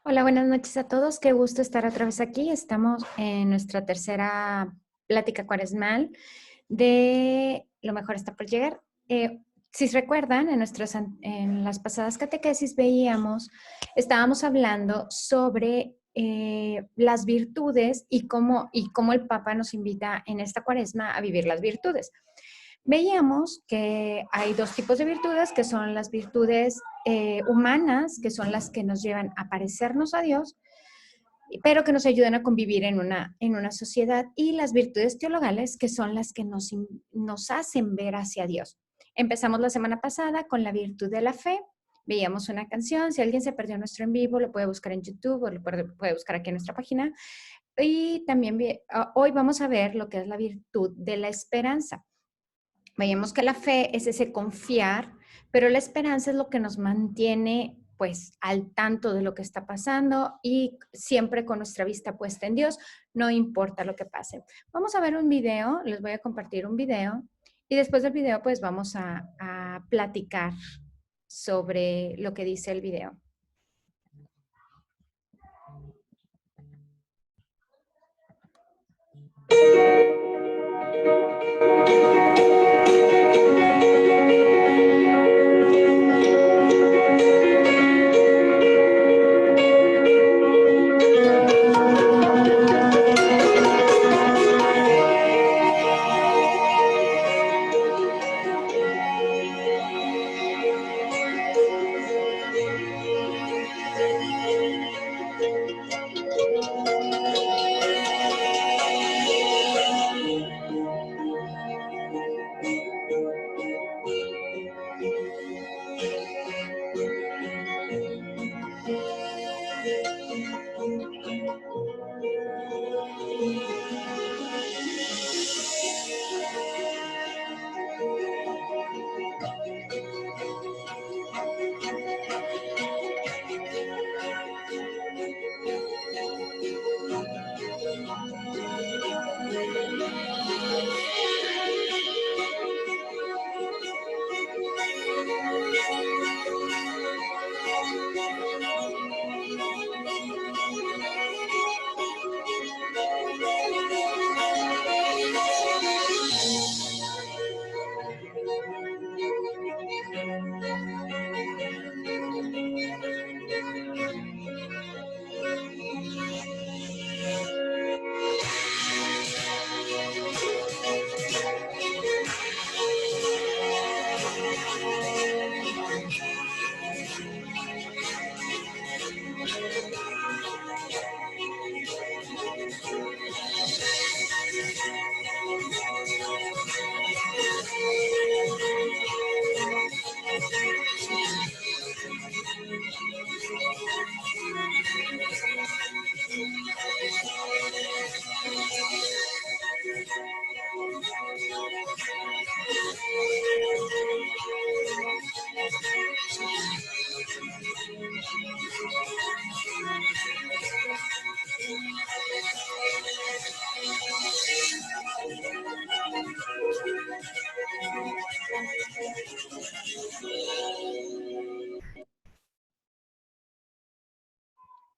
Hola, buenas noches a todos. Qué gusto estar otra vez aquí. Estamos en nuestra tercera plática cuaresmal de Lo mejor está por llegar. Si se recuerdan, en las pasadas catequesis estábamos hablando sobre las virtudes y cómo el Papa nos invita en esta cuaresma a vivir las virtudes. Veíamos que hay dos tipos de virtudes, que son las virtudes humanas, que son las que nos llevan a parecernos a Dios, pero que nos ayudan a convivir en una sociedad, y las virtudes teologales, que son las que nos hacen ver hacia Dios. Empezamos la semana pasada con la virtud de la fe. Veíamos una canción. Si alguien se perdió nuestro en vivo, lo puede buscar en YouTube o lo puede buscar aquí en nuestra página. Y también hoy vamos a ver lo que es la virtud de la esperanza. Veíamos que la fe es ese confiar, pero la esperanza es lo que nos mantiene pues al tanto de lo que está pasando y siempre con nuestra vista puesta en Dios, no importa lo que pase. Vamos a ver un video, les voy a compartir un video y después del video pues vamos a platicar sobre lo que dice el video.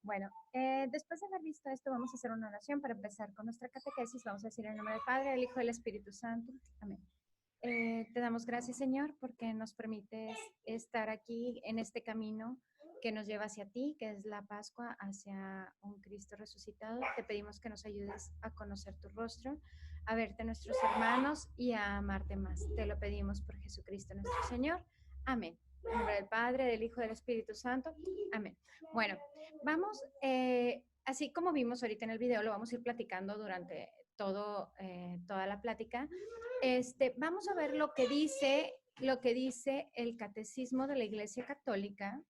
Bueno, después de haber visto esto, vamos a hacer una oración para empezar con nuestra catequesis. Vamos a decir en el nombre del Padre, del Hijo y del Espíritu Santo. Amén. Te damos gracias, Señor, porque nos permites estar aquí en este camino que nos lleva hacia ti, que es la Pascua, hacia un Cristo resucitado. Te pedimos que nos ayudes a conocer tu rostro, a verte nuestros hermanos y a amarte más. Te lo pedimos por Jesucristo nuestro Señor. Amén. En nombre del Padre, del Hijo y del Espíritu Santo. Amén. Bueno, vamos, así como vimos ahorita en el video, lo vamos a ir platicando durante toda la plática. Vamos a ver lo que dice el Catecismo de la Iglesia Católica.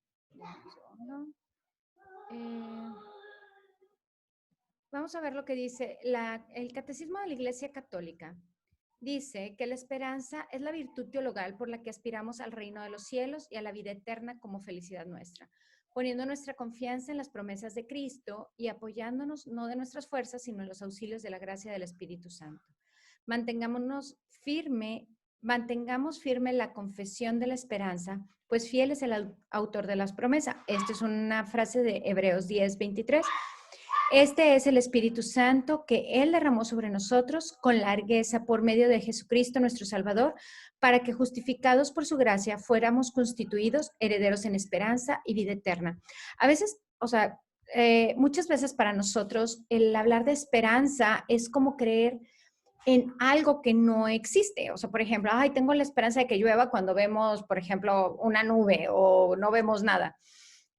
Vamos a ver lo que dice el Catecismo de la Iglesia Católica. Dice que la esperanza es la virtud teologal por la que aspiramos al reino de los cielos y a la vida eterna como felicidad nuestra, poniendo nuestra confianza en las promesas de Cristo y apoyándonos no de nuestras fuerzas, sino en los auxilios de la gracia del Espíritu Santo. Mantengámonos mantengamos firme la confesión de la esperanza, pues fiel es el autor de las promesas. Esta es una frase de Hebreos 10:23. Este es el Espíritu Santo que Él derramó sobre nosotros con largueza por medio de Jesucristo nuestro Salvador, para que justificados por su gracia fuéramos constituidos herederos en esperanza y vida eterna. A veces, o sea, muchas veces para nosotros el hablar de esperanza es como creer en algo que no existe. O sea, por ejemplo, ay, tengo la esperanza de que llueva cuando vemos, por ejemplo, una nube o no vemos nada.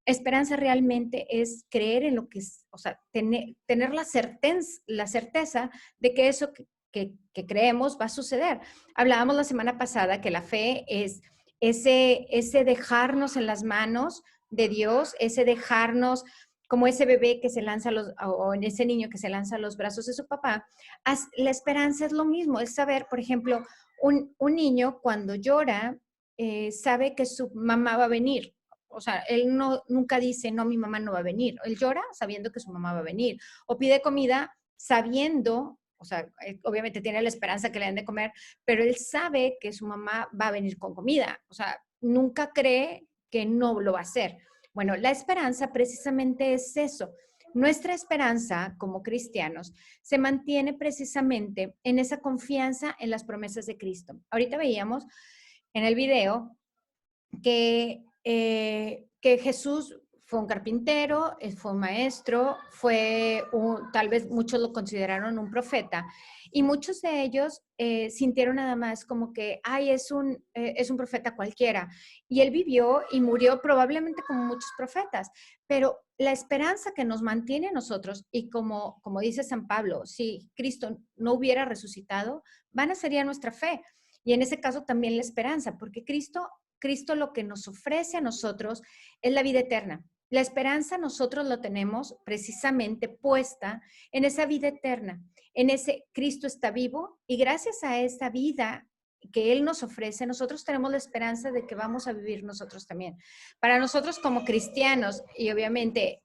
Esperanza realmente es creer en lo que es, o sea, tener la certeza de que eso que creemos va a suceder. Hablábamos la semana pasada que la fe es ese dejarnos en las manos de Dios, ese dejarnos como ese bebé que se lanza o en ese niño que se lanza a los brazos de su papá. La esperanza es lo mismo, es saber, por ejemplo, un niño cuando llora sabe que su mamá va a venir. O sea, él nunca dice, no, mi mamá no va a venir. Él llora sabiendo que su mamá va a venir. O pide comida sabiendo, o sea, obviamente tiene la esperanza que le den de comer, pero él sabe que su mamá va a venir con comida. O sea, nunca cree que no lo va a hacer. Bueno, la esperanza precisamente es eso. Nuestra esperanza como cristianos se mantiene precisamente en esa confianza en las promesas de Cristo. Ahorita veíamos en el video que Jesús fue un carpintero, fue un maestro, tal vez muchos lo consideraron un profeta, y muchos de ellos sintieron nada más como que, ay, es un profeta cualquiera. Y él vivió y murió probablemente como muchos profetas, pero la esperanza que nos mantiene a nosotros, y como dice San Pablo, si Cristo no hubiera resucitado, vana sería nuestra fe. Y en ese caso también la esperanza, porque Cristo lo que nos ofrece a nosotros es la vida eterna. La esperanza nosotros lo tenemos precisamente puesta en esa vida eterna, en ese Cristo está vivo, y gracias a esa vida que Él nos ofrece, nosotros tenemos la esperanza de que vamos a vivir nosotros también. Para nosotros como cristianos y obviamente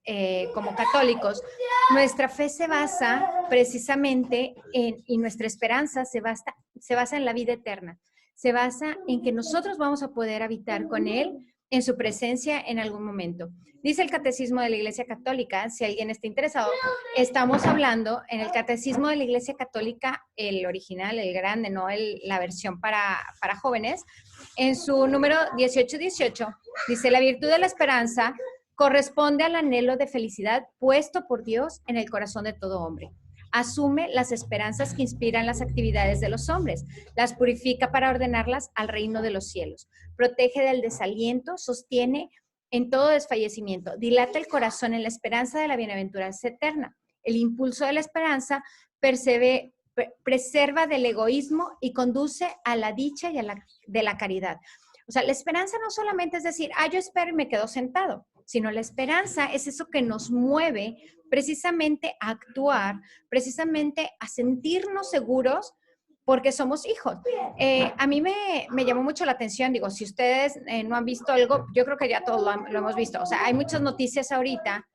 como católicos, nuestra fe se basa precisamente y nuestra esperanza se basa en la vida eterna. Se basa en que nosotros vamos a poder habitar con Él en su presencia en algún momento. Dice el Catecismo de la Iglesia Católica, si alguien está interesado, estamos hablando en el Catecismo de la Iglesia Católica, el original, el grande, no la versión para jóvenes, en su número 1818, dice, la virtud de la esperanza corresponde al anhelo de felicidad puesto por Dios en el corazón de todo hombre. Asume las esperanzas que inspiran las actividades de los hombres, las purifica para ordenarlas al reino de los cielos, protege del desaliento, sostiene en todo desfallecimiento, dilata el corazón en la esperanza de la bienaventuranza eterna. El impulso de la esperanza preserva del egoísmo y conduce a la dicha y de la caridad. O sea, la esperanza no solamente es decir, yo espero y me quedo sentado, sino la esperanza es eso que nos mueve precisamente a actuar, precisamente a sentirnos seguros porque somos hijos. A mí me llamó mucho la atención, digo, si ustedes no han visto algo, yo creo que ya todos lo hemos visto. O sea, hay muchas noticias ahorita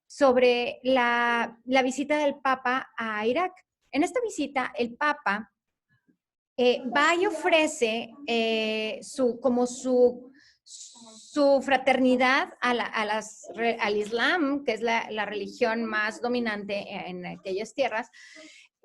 sobre la visita del Papa a Irak. En esta visita, el Papa va y ofrece su fraternidad al Islam, que es la religión más dominante en aquellas tierras,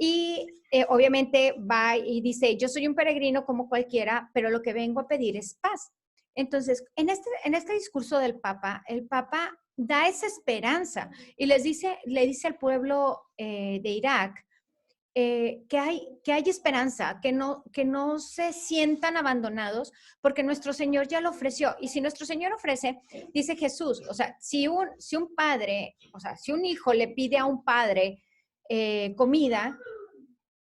y obviamente va y dice, yo soy un peregrino como cualquiera, pero lo que vengo a pedir es paz. Entonces, en este discurso del Papa, el Papa da esa esperanza y le dice al pueblo de Irak, que hay esperanza, que no se sientan abandonados, porque nuestro Señor ya lo ofreció. Y si nuestro Señor ofrece, dice Jesús, o sea, si un padre, o sea, si un hijo le pide a un padre comida,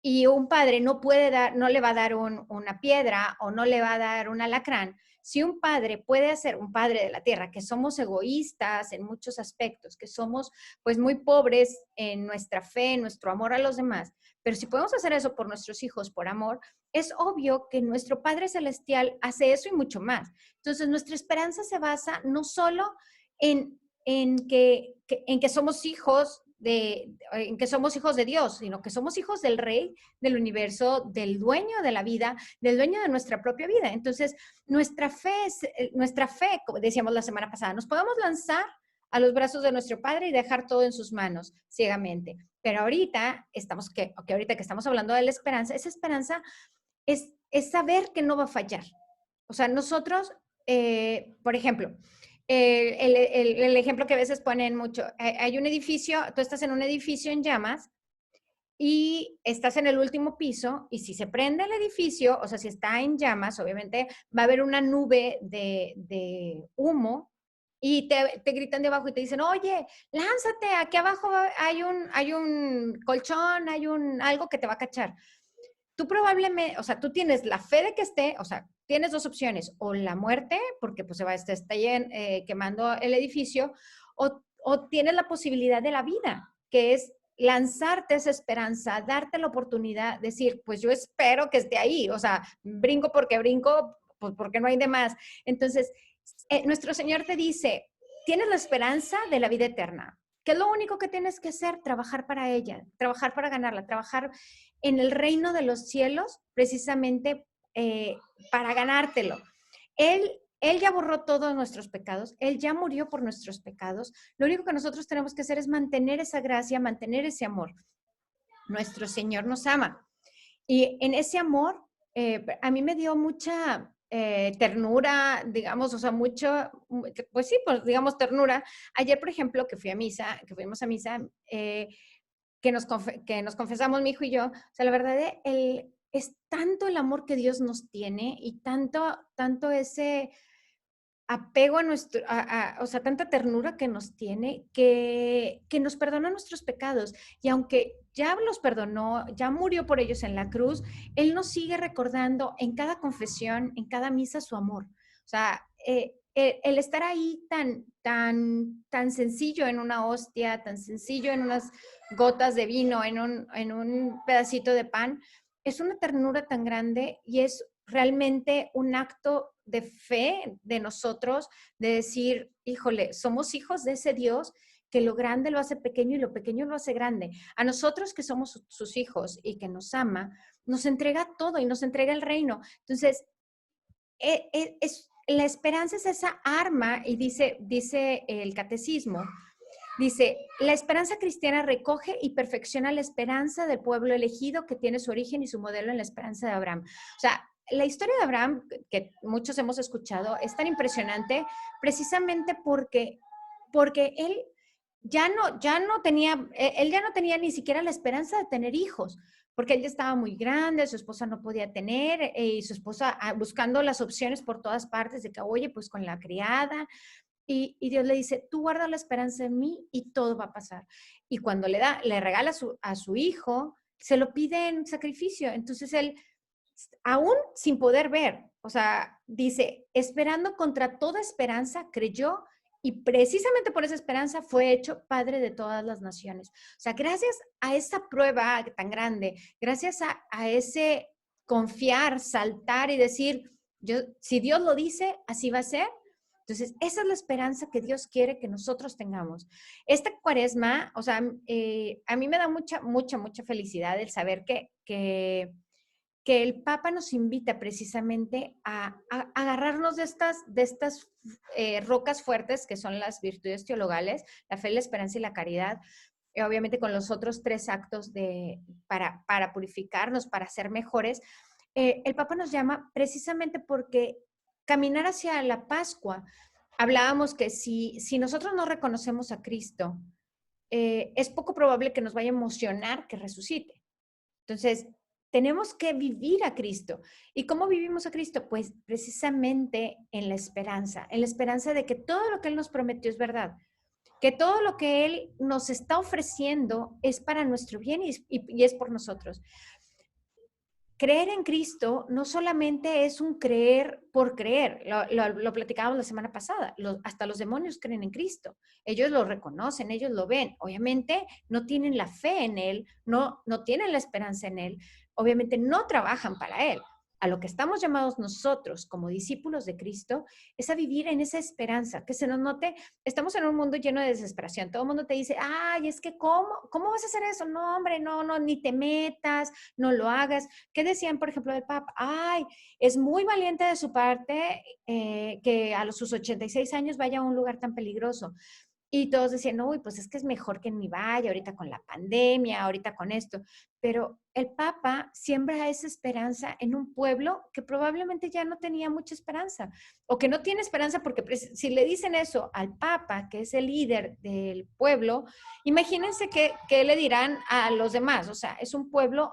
y un padre no le va a dar una piedra o no le va a dar un alacrán, si un padre puede hacer, un padre de la tierra, que somos egoístas en muchos aspectos, que somos pues muy pobres en nuestra fe, en nuestro amor a los demás, pero si podemos hacer eso por nuestros hijos, por amor, es obvio que nuestro Padre Celestial hace eso y mucho más. Entonces, nuestra esperanza se basa no solo en que somos hijos en que somos hijos de Dios, sino que somos hijos del Rey del universo, del dueño de la vida, del dueño de nuestra propia vida. Entonces, nuestra fe, como decíamos la semana pasada, nos podemos lanzar a los brazos de nuestro Padre y dejar todo en sus manos ciegamente. Pero ahorita que estamos hablando de la esperanza, esa esperanza es saber que no va a fallar. O sea, nosotros, por ejemplo, el ejemplo que a veces ponen mucho, hay un edificio, tú estás en un edificio en llamas y estás en el último piso y si se prende el edificio, o sea, si está en llamas, obviamente va a haber una nube de humo y te gritan de abajo y te dicen, oye, lánzate, aquí abajo hay un colchón, algo que te va a cachar. Tú probablemente, o sea, tú tienes la fe de que esté, o sea, tienes dos opciones, o la muerte, porque pues se está quemando el edificio, o tienes la posibilidad de la vida, que es lanzarte esa esperanza, darte la oportunidad, decir, pues yo espero que esté ahí, o sea, brinco, pues porque no hay de más. Entonces, nuestro Señor te dice, tienes la esperanza de la vida eterna. ¿Qué es lo único que tienes que hacer? Trabajar para ella, trabajar para ganarla, trabajar en el reino de los cielos, precisamente para ganártelo. Él ya borró todos nuestros pecados, Él ya murió por nuestros pecados. Lo único que nosotros tenemos que hacer es mantener esa gracia, mantener ese amor. Nuestro Señor nos ama. Y en ese amor, a mí me dio mucha ternura, digamos, o sea, pues sí, pues digamos ternura. Ayer, por ejemplo, que fuimos a misa, que nos confesamos mi hijo y yo, o sea, la verdad es tanto el amor que Dios nos tiene y tanto ese apego o sea, tanta ternura que nos tiene, que nos perdona nuestros pecados. Y aunque ya los perdonó, ya murió por ellos en la cruz, Él nos sigue recordando en cada confesión, en cada misa, su amor. O sea, el estar ahí tan sencillo en una hostia, tan sencillo en unas gotas de vino, en un pedacito de pan, es una ternura tan grande y es realmente un acto de fe de nosotros, de decir, híjole, somos hijos de ese Dios que lo grande lo hace pequeño y lo pequeño lo hace grande. A nosotros que somos sus hijos y que nos ama, nos entrega todo y nos entrega el reino. Entonces, la esperanza es esa arma y dice el catecismo, dice, la esperanza cristiana recoge y perfecciona la esperanza del pueblo elegido que tiene su origen y su modelo en la esperanza de Abraham. O sea, la historia de Abraham, que muchos hemos escuchado, es tan impresionante precisamente porque él ya no tenía ni siquiera la esperanza de tener hijos, porque él ya estaba muy grande, su esposa no podía tener, y su esposa buscando las opciones por todas partes de que, oye, pues con la criada, y Dios le dice, tú guarda la esperanza en mí y todo va a pasar. Y cuando le regala a su hijo, se lo pide en sacrificio. Entonces él, aún sin poder ver, o sea, dice, esperando contra toda esperanza, creyó y precisamente por esa esperanza fue hecho padre de todas las naciones. O sea, gracias a esa prueba tan grande, gracias a ese confiar, saltar y decir, si Dios lo dice, así va a ser. Entonces, esa es la esperanza que Dios quiere que nosotros tengamos. Esta cuaresma, o sea, a mí me da mucha felicidad el saber que el Papa nos invita precisamente a agarrarnos de estas rocas fuertes que son las virtudes teologales, la fe, la esperanza y la caridad, obviamente con los otros tres actos para purificarnos, para ser mejores. El Papa nos llama precisamente porque caminar hacia la Pascua, hablábamos que si nosotros no reconocemos a Cristo, es poco probable que nos vaya a emocionar que resucite. Entonces, tenemos que vivir a Cristo. ¿Y cómo vivimos a Cristo? Pues precisamente en la esperanza de que todo lo que Él nos prometió es verdad, que todo lo que Él nos está ofreciendo es para nuestro bien y es por nosotros. Creer en Cristo no solamente es un creer por creer, lo platicábamos la semana pasada, hasta los demonios creen en Cristo, ellos lo reconocen, ellos lo ven, obviamente no tienen la fe en Él, no tienen la esperanza en Él, obviamente no trabajan para Él, A lo que estamos llamados nosotros como discípulos de Cristo es a vivir en esa esperanza, que se nos note, estamos en un mundo lleno de desesperación, todo el mundo te dice, ay, es que ¿cómo vas a hacer eso? No, hombre, no, ni te metas, no lo hagas. ¿Qué decían, por ejemplo, del Papa? Ay, es muy valiente de su parte que a sus 86 años vaya a un lugar tan peligroso. Y todos decían, uy, pues es que es mejor que ni vaya, ahorita con la pandemia, ahorita con esto. Pero el Papa siembra esa esperanza en un pueblo que probablemente ya no tenía mucha esperanza, o que no tiene esperanza, porque si le dicen eso al Papa, que es el líder del pueblo, imagínense qué le dirán a los demás. O sea, es un pueblo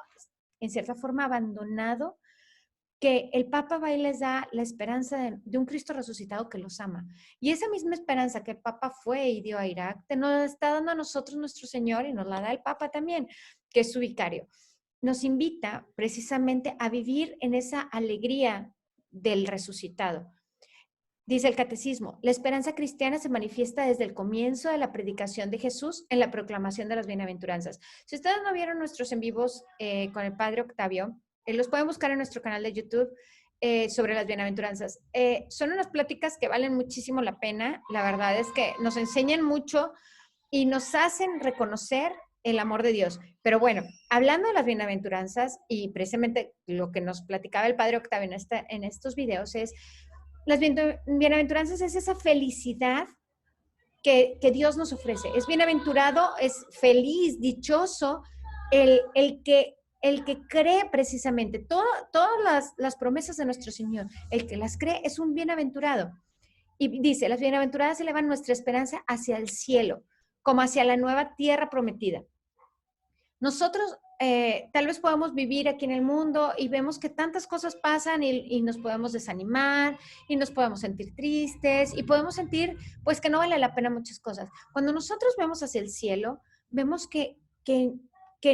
en cierta forma abandonado, que el Papa va y les da la esperanza de un Cristo resucitado que los ama. Y esa misma esperanza que el Papa fue y dio a Irak, nos está dando a nosotros nuestro Señor, y nos la da el Papa también, que es su vicario. Nos invita precisamente a vivir en esa alegría del resucitado. Dice el catecismo, la esperanza cristiana se manifiesta desde el comienzo de la predicación de Jesús en la proclamación de las bienaventuranzas. Si ustedes no vieron nuestros en vivos con el Padre Octavio, los pueden buscar en nuestro canal de YouTube sobre las bienaventuranzas. Son unas pláticas que valen muchísimo la pena. La verdad es que nos enseñan mucho y nos hacen reconocer el amor de Dios. Pero bueno, hablando de las bienaventuranzas, y precisamente lo que nos platicaba el Padre Octavio en estos videos es, las bienaventuranzas es esa felicidad que Dios nos ofrece. Es bienaventurado, es feliz, dichoso, el que cree precisamente todas las promesas de nuestro Señor. El que las cree es un bienaventurado. Y dice, las bienaventuradas elevan nuestra esperanza hacia el cielo, como hacia la nueva tierra prometida. Nosotros tal vez podamos vivir aquí en el mundo y vemos que tantas cosas pasan y nos podemos desanimar y nos podemos sentir tristes y podemos sentir pues que no vale la pena muchas cosas. Cuando nosotros vemos hacia el cielo, vemos que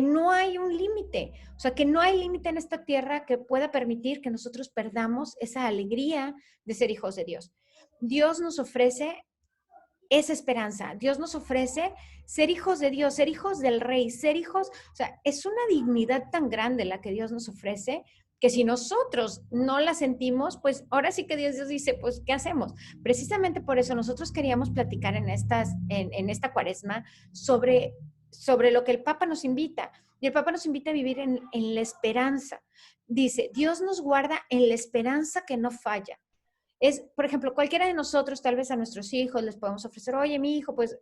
no hay un límite, o sea, que no hay límite en esta tierra que pueda permitir que nosotros perdamos esa alegría de ser hijos de Dios. Dios nos ofrece esa esperanza. Dios nos ofrece ser hijos de Dios, ser hijos del Rey, ser hijos, o sea, es una dignidad tan grande la que Dios nos ofrece, que si nosotros no la sentimos, pues ahora sí que Dios dice, pues, ¿qué hacemos? Precisamente por eso nosotros queríamos platicar en esta cuaresma sobre lo que el Papa nos invita. Y el Papa nos invita a vivir en la esperanza. Dice, Dios nos guarda en la esperanza que no falla. Es, por ejemplo, cualquiera de nosotros, tal vez a nuestros hijos les podemos ofrecer, oye, mi hijo, pues,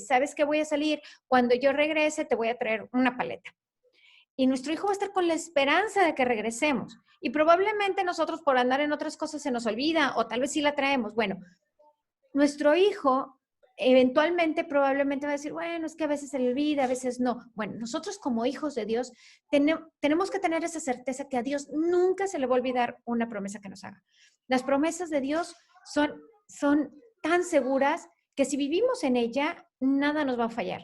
¿sabes que voy a salir? Cuando yo regrese te voy a traer una paleta. Y nuestro hijo va a estar con la esperanza de que regresemos. Y probablemente nosotros por andar en otras cosas se nos olvida, o tal vez sí la traemos. Bueno, nuestro hijo eventualmente probablemente va a decir, bueno, es que a veces se le olvida, a veces no. Bueno, nosotros como hijos de Dios tenemos que tener esa certeza que a Dios nunca se le va a olvidar una promesa que nos haga. Las promesas de Dios son tan seguras que si vivimos en ella, nada nos va a fallar.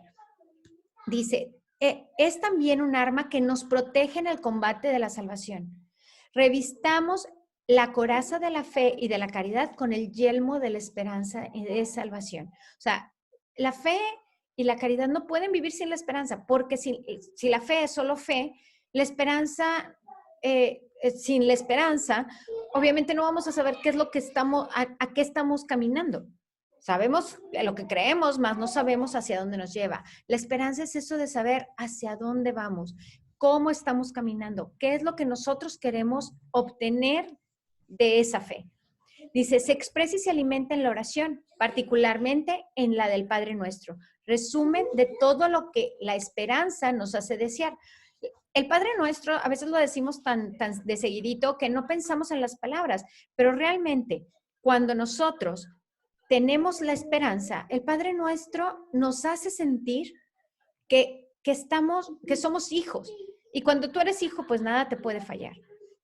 Dice, es también un arma que nos protege en el combate de la salvación. Revistamos la coraza de la fe y de la caridad con el yelmo de la esperanza y de salvación. O sea, la fe y la caridad no pueden vivir sin la esperanza, porque si la fe es solo fe, la esperanza, sin la esperanza, obviamente no vamos a saber qué es lo que a qué estamos caminando. Sabemos lo que creemos, más no sabemos hacia dónde nos lleva. La esperanza es eso de saber hacia dónde vamos, cómo estamos caminando, qué es lo que nosotros queremos obtener de esa fe. Dice, se expresa y se alimenta en la oración, particularmente en la del Padre Nuestro. Resumen de todo lo que la esperanza nos hace desear. El Padre Nuestro, a veces lo decimos tan de seguidito que no pensamos en las palabras, pero realmente cuando nosotros tenemos la esperanza, el Padre Nuestro nos hace sentir que somos hijos. Y cuando tú eres hijo, pues nada te puede fallar.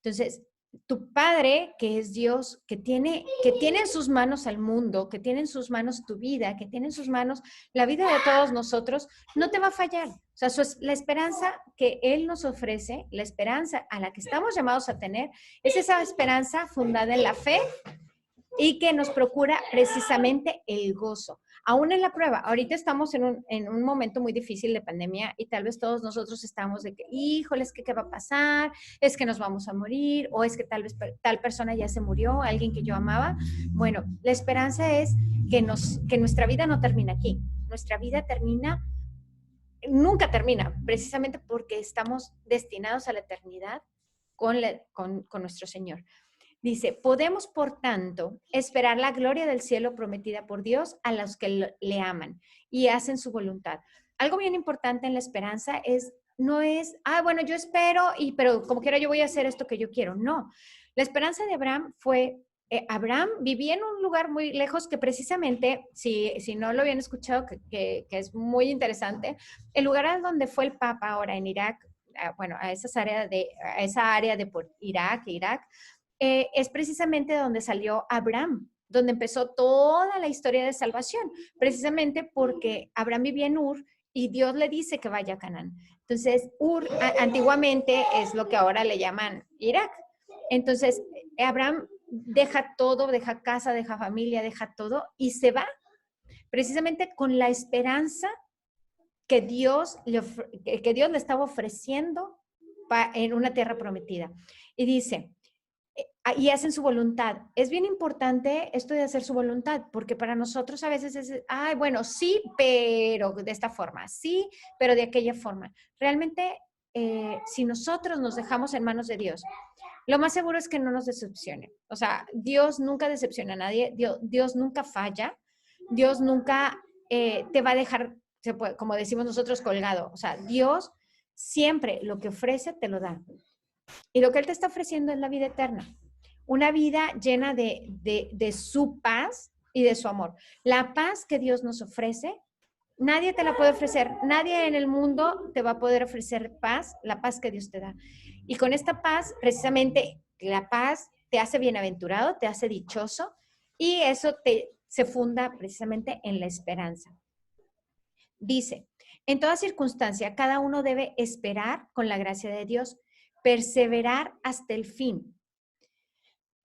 Entonces, tu Padre, que es Dios, que tiene en sus manos al mundo, que tiene en sus manos tu vida, que tiene en sus manos la vida de todos nosotros, no te va a fallar. O sea, la esperanza que Él nos ofrece, la esperanza a la que estamos llamados a tener, es esa esperanza fundada en la fe y que nos procura precisamente el gozo. Aún en la prueba, ahorita estamos en un momento muy difícil de pandemia y tal vez todos nosotros estamos de que, híjole, es que qué va a pasar, es que nos vamos a morir, o es que tal vez tal persona ya se murió, alguien que yo amaba. Bueno, la esperanza es que nuestra vida no termina aquí, nuestra vida nunca termina, precisamente porque estamos destinados a la eternidad con nuestro Señor. Dice, podemos, por tanto, esperar la gloria del cielo prometida por Dios a los que le aman y hacen su voluntad. Algo bien importante en la esperanza no es, bueno, yo espero, pero como quiera yo voy a hacer esto que yo quiero. No, la esperanza de Abraham fue, Abraham vivía en un lugar muy lejos que precisamente, si no lo habían escuchado, que es muy interesante, el lugar donde fue el Papa ahora en Irak, bueno, a esa área de Irak, es precisamente donde salió Abraham, donde empezó toda la historia de salvación, precisamente porque Abraham vivía en Ur y Dios le dice que vaya a Canaán. Entonces, Ur antiguamente es lo que ahora le llaman Irak. Entonces, Abraham deja todo, deja casa, deja familia, deja todo y se va precisamente con la esperanza que Dios le estaba ofreciendo en una tierra prometida. Y dice, y hacen su voluntad. Es bien importante esto de hacer su voluntad, porque para nosotros a veces es, bueno, sí, pero de esta forma, sí, pero de aquella forma. Realmente, si nosotros nos dejamos en manos de Dios, lo más seguro es que no nos decepcione. O sea, Dios nunca decepciona a nadie, Dios nunca falla, Dios nunca te va a dejar, como decimos nosotros, colgado. O sea, Dios siempre lo que ofrece te lo da. Y lo que Él te está ofreciendo es la vida eterna. Una vida llena de su paz y de su amor. La paz que Dios nos ofrece, nadie te la puede ofrecer. Nadie en el mundo te va a poder ofrecer paz, la paz que Dios te da. Y con esta paz, precisamente, la paz te hace bienaventurado, te hace dichoso y eso se funda precisamente en la esperanza. Dice, en toda circunstancia, cada uno debe esperar con la gracia de Dios, perseverar hasta el fin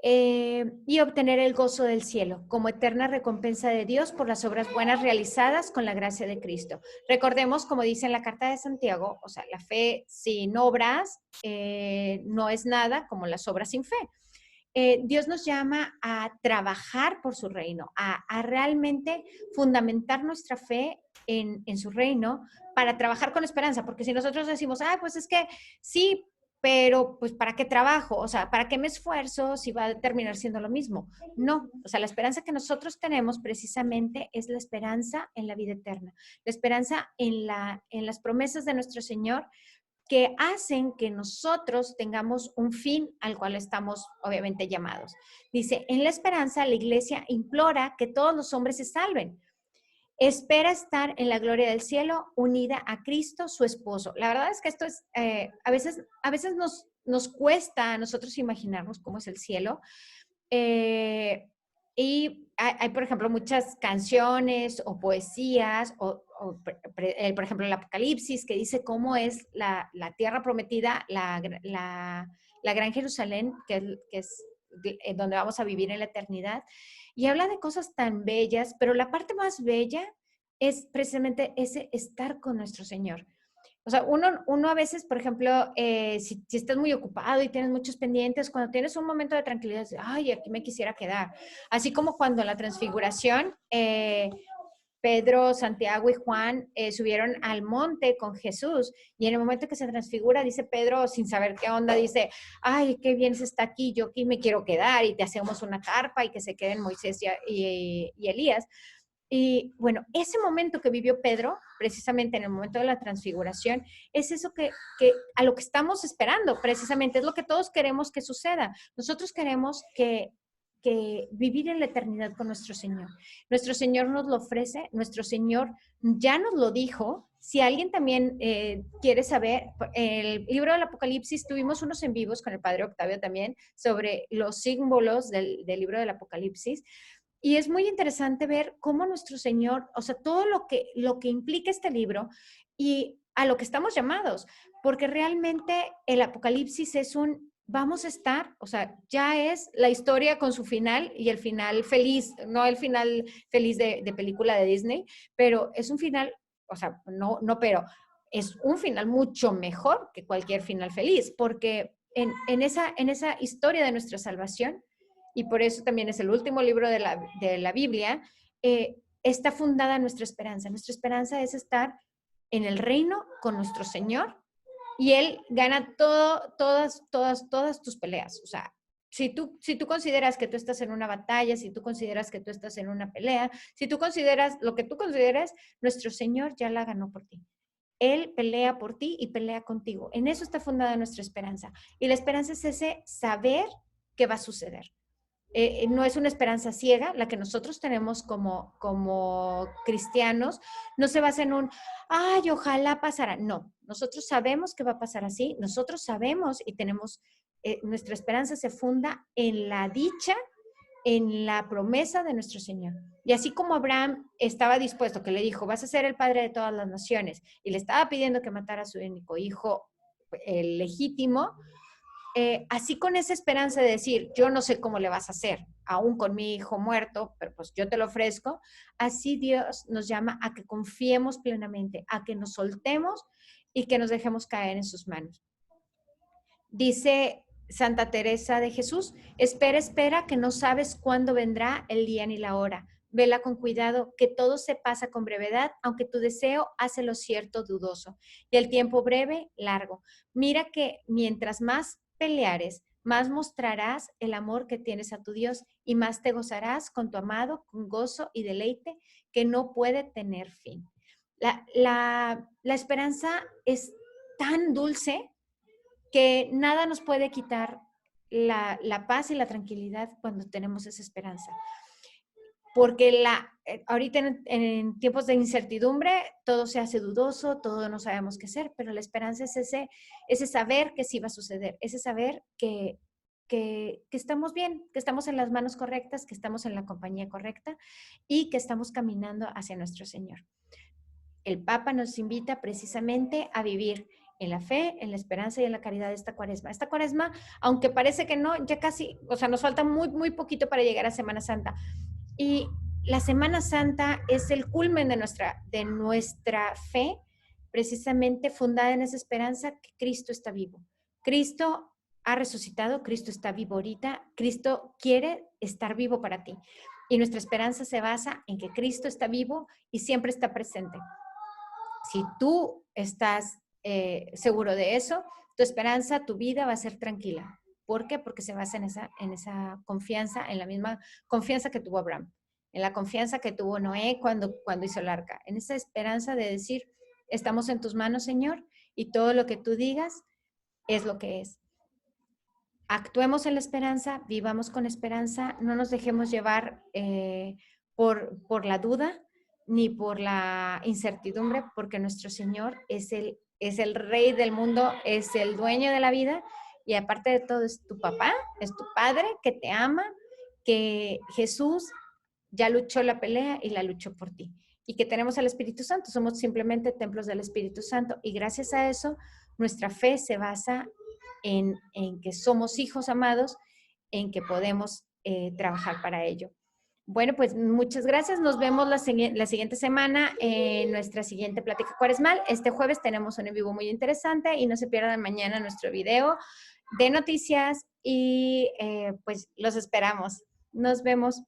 y obtener el gozo del cielo como eterna recompensa de Dios por las obras buenas realizadas con la gracia de Cristo. Recordemos, como dice en la carta de Santiago, o sea, la fe sin obras no es nada como las obras sin fe. Dios nos llama a trabajar por su reino, a realmente fundamentar nuestra fe en su reino para trabajar con esperanza, porque si nosotros decimos, pues es que sí, pero pues ¿para qué trabajo? O sea, ¿para qué me esfuerzo si va a terminar siendo lo mismo? No, o sea, la esperanza que nosotros tenemos precisamente es la esperanza en la vida eterna, la esperanza en las promesas de nuestro Señor que hacen que nosotros tengamos un fin al cual estamos obviamente llamados. Dice, en la esperanza la iglesia implora que todos los hombres se salven. Espera estar en la gloria del cielo unida a Cristo, su esposo. La verdad es que esto es, a veces nos cuesta a nosotros imaginarnos cómo es el cielo. Y hay, por ejemplo, muchas canciones o poesías, por ejemplo, el Apocalipsis, que dice cómo es la tierra prometida, la gran Jerusalén, que es donde vamos a vivir en la eternidad. Y habla de cosas tan bellas, pero la parte más bella es precisamente ese estar con nuestro Señor. O sea, uno a veces, por ejemplo, si estás muy ocupado y tienes muchos pendientes, cuando tienes un momento de tranquilidad, aquí me quisiera quedar. Así como cuando en la transfiguración, Pedro, Santiago y Juan subieron al monte con Jesús y en el momento que se transfigura, dice Pedro, sin saber qué onda, dice, qué bien se está aquí, yo aquí me quiero quedar y te hacemos una carpa y que se queden Moisés y Elías. Y bueno, ese momento que vivió Pedro, precisamente en el momento de la transfiguración, es eso que a lo que estamos esperando, precisamente, es lo que todos queremos que suceda. Nosotros queremos que vivir en la eternidad con nuestro Señor. Nuestro Señor nos lo ofrece, nuestro Señor ya nos lo dijo. Si alguien también quiere saber, el libro del Apocalipsis, tuvimos unos en vivos con el Padre Octavio también sobre los símbolos del libro del Apocalipsis. Y es muy interesante ver cómo nuestro Señor, o sea, todo lo que implica este libro y a lo que estamos llamados, porque realmente el Apocalipsis es un vamos a estar, o sea, ya es la historia con su final y el final feliz, no el final feliz de película de Disney, pero es un final, o sea, pero es un final mucho mejor que cualquier final feliz, porque en esa historia de nuestra salvación, y por eso también es el último libro de la Biblia, está fundada nuestra esperanza. Nuestra esperanza es estar en el reino con nuestro Señor y Él gana todas tus peleas. O sea, si tú consideras que tú estás en una batalla, si tú consideras que tú estás en una pelea, si tú consideras lo que tú consideras, nuestro Señor ya la ganó por ti. Él pelea por ti y pelea contigo. En eso está fundada nuestra esperanza. Y la esperanza es ese saber qué va a suceder. No es una esperanza ciega, la que nosotros tenemos como cristianos, no se basa en ay, ojalá pasara. No, nosotros sabemos que va a pasar así, nosotros sabemos y tenemos, nuestra esperanza se funda en la dicha, en la promesa de nuestro Señor. Y así como Abraham estaba dispuesto, que le dijo, vas a ser el padre de todas las naciones, y le estaba pidiendo que matara a su único hijo, el legítimo, así con esa esperanza de decir, yo no sé cómo le vas a hacer, aún con mi hijo muerto, pero pues yo te lo ofrezco, así Dios nos llama a que confiemos plenamente, a que nos soltemos y que nos dejemos caer en sus manos. Dice Santa Teresa de Jesús, espera, espera, que no sabes cuándo vendrá el día ni la hora. Vela con cuidado, que todo se pasa con brevedad, aunque tu deseo hace lo cierto dudoso. Y el tiempo breve, largo. Mira que mientras más peleares, más mostrarás el amor que tienes a tu Dios y más te gozarás con tu amado, con gozo y deleite que no puede tener fin. La esperanza es tan dulce que nada nos puede quitar la paz y la tranquilidad cuando tenemos esa esperanza. Porque ahorita en tiempos de incertidumbre todo se hace dudoso, todo no sabemos qué hacer, pero la esperanza es ese saber que sí va a suceder, ese saber que estamos bien, que estamos en las manos correctas, que estamos en la compañía correcta y que estamos caminando hacia nuestro Señor. El Papa nos invita precisamente a vivir en la fe, en la esperanza y en la caridad de esta cuaresma. Esta cuaresma, aunque parece que no, ya casi, o sea, nos falta muy poquito para llegar a Semana Santa. Y la Semana Santa es el culmen de nuestra fe, precisamente fundada en esa esperanza que Cristo está vivo. Cristo ha resucitado, Cristo está vivo ahorita, Cristo quiere estar vivo para ti. Y nuestra esperanza se basa en que Cristo está vivo y siempre está presente. Si tú estás seguro de eso, tu esperanza, tu vida va a ser tranquila. ¿Por qué? Porque se basa en esa confianza, en la misma confianza que tuvo Abraham, en la confianza que tuvo Noé cuando hizo el arca, en esa esperanza de decir, estamos en tus manos, Señor, y todo lo que tú digas es lo que es. Actuemos en la esperanza, vivamos con esperanza, no nos dejemos llevar por la duda, ni por la incertidumbre, porque nuestro Señor es el Rey del mundo, es el dueño de la vida y aparte de todo es tu papá, es tu Padre que te ama, que Jesús ya luchó la pelea y la luchó por ti. Y que tenemos al Espíritu Santo, somos simplemente templos del Espíritu Santo y gracias a eso nuestra fe se basa en que somos hijos amados, en que podemos trabajar para ello. Bueno, pues muchas gracias. Nos vemos la siguiente semana en nuestra siguiente plática cuaresmal. Este jueves tenemos un en vivo muy interesante y no se pierdan mañana nuestro video de noticias y pues los esperamos. Nos vemos.